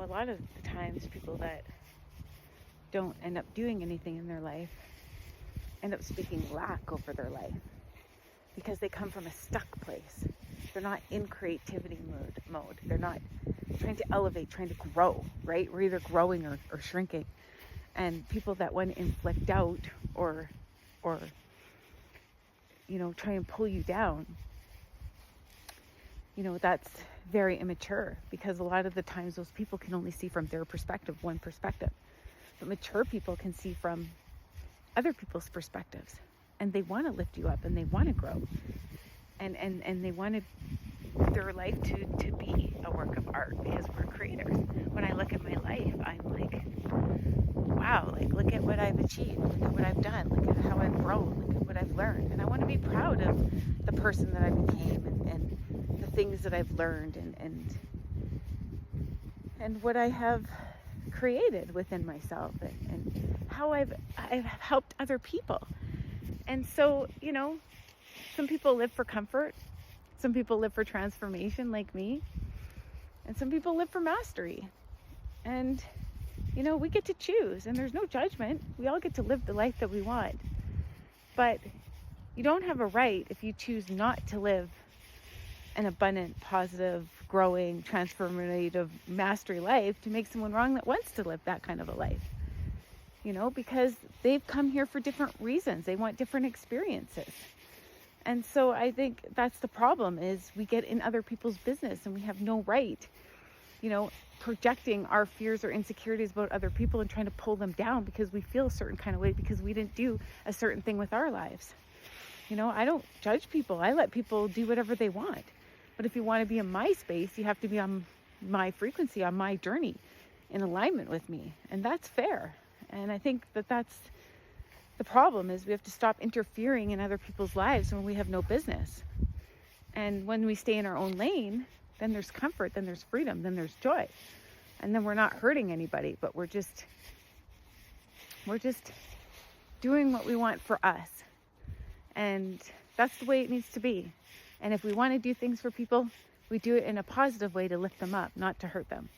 a lot of the times people that don't end up doing anything in their life end up speaking lack over their life because they come from a stuck place. They're not in creativity mode. They're not trying to elevate, trying to grow, right? We're either growing or shrinking. And people that want to inflict doubt or try and pull you down, that's very immature, because a lot of the times those people can only see from their perspective, one perspective. But mature people can see from other people's perspectives, and they want to lift you up and they want to grow, and they want their life to be a work of art, because we're creators. When I look at my life, I'm like, wow, like, look at what I've achieved, look at what I've done, look at how I've grown, look at what I've learned. And I want to be proud of the person that I became, and the things that I've learned, and what I have created within myself, and how I've helped other people. And so, some people live for comfort, some people live for transformation like me, and some people live for mastery. And we get to choose, and there's no judgment. We all get to live the life that we want. But you don't have a right, if you choose not to live an abundant, positive, growing, transformative, mastery life, to make someone wrong that wants to live that kind of a life. Because they've come here for different reasons. They want different experiences. And so I think that's the problem, is we get in other people's business and we have no right, projecting our fears or insecurities about other people and trying to pull them down because we feel a certain kind of way because we didn't do a certain thing with our lives. I don't judge people. I let people do whatever they want. But if you want to be in my space, you have to be on my frequency, on my journey, in alignment with me. And that's fair. And I think that's the problem, is we have to stop interfering in other people's lives when we have no business. And when we stay in our own lane, then there's comfort, then there's freedom, then there's joy. And then we're not hurting anybody, but we're just doing what we want for us. And that's the way it needs to be. And if we want to do things for people, we do it in a positive way to lift them up, not to hurt them.